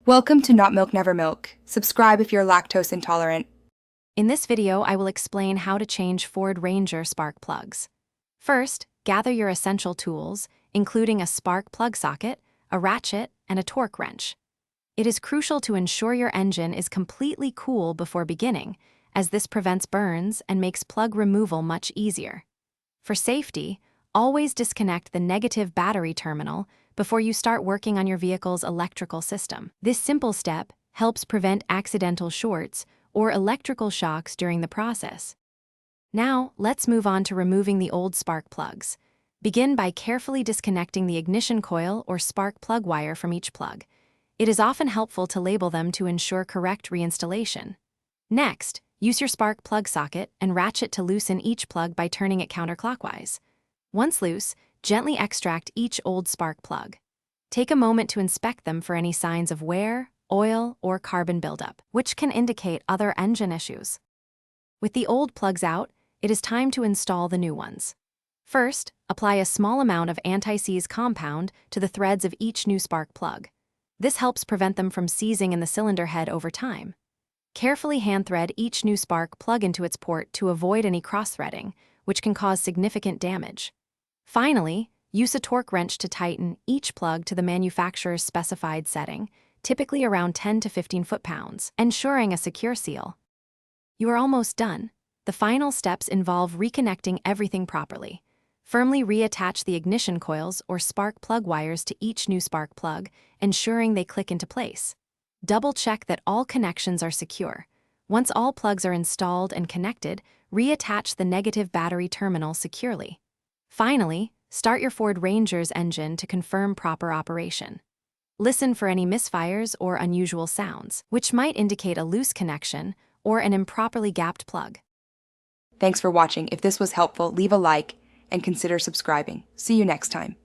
Welcome to Not Milk Never Milk. Subscribe if you're lactose intolerant. In this video, I will explain how to change Ford Ranger spark plugs. First, gather your essential tools, including a spark plug socket, a ratchet, and a torque wrench. It is crucial to ensure your engine is completely cool before beginning, as this prevents burns and makes plug removal much easier. For safety, always disconnect the negative battery terminal before you start working on your vehicle's electrical system. This simple step helps prevent accidental shorts or electrical shocks during the process. Now, let's move on to removing the old spark plugs. Begin by carefully disconnecting the ignition coil or spark plug wire from each plug. It is often helpful to label them to ensure correct reinstallation. Next, use your spark plug socket and ratchet to loosen each plug by turning it counterclockwise. Once loose, gently extract each old spark plug. Take a moment to inspect them for any signs of wear, oil, or carbon buildup, which can indicate other engine issues. With the old plugs out, it is time to install the new ones. First, apply a small amount of anti-seize compound to the threads of each new spark plug. This helps prevent them from seizing in the cylinder head over time. Carefully hand-thread each new spark plug into its port to avoid any cross-threading, which can cause significant damage. Finally, use a torque wrench to tighten each plug to the manufacturer's specified setting, typically around 10 to 15 foot-pounds, ensuring a secure seal. You are almost done. The final steps involve reconnecting everything properly. Firmly reattach the ignition coils or spark plug wires to each new spark plug, ensuring they click into place. Double-check that all connections are secure. Once all plugs are installed and connected, reattach the negative battery terminal securely. Finally, start your Ford Ranger's engine to confirm proper operation. Listen for any misfires or unusual sounds, which might indicate a loose connection or an improperly gapped plug. Thanks for watching. If this was helpful, leave a like and consider subscribing. See you next time.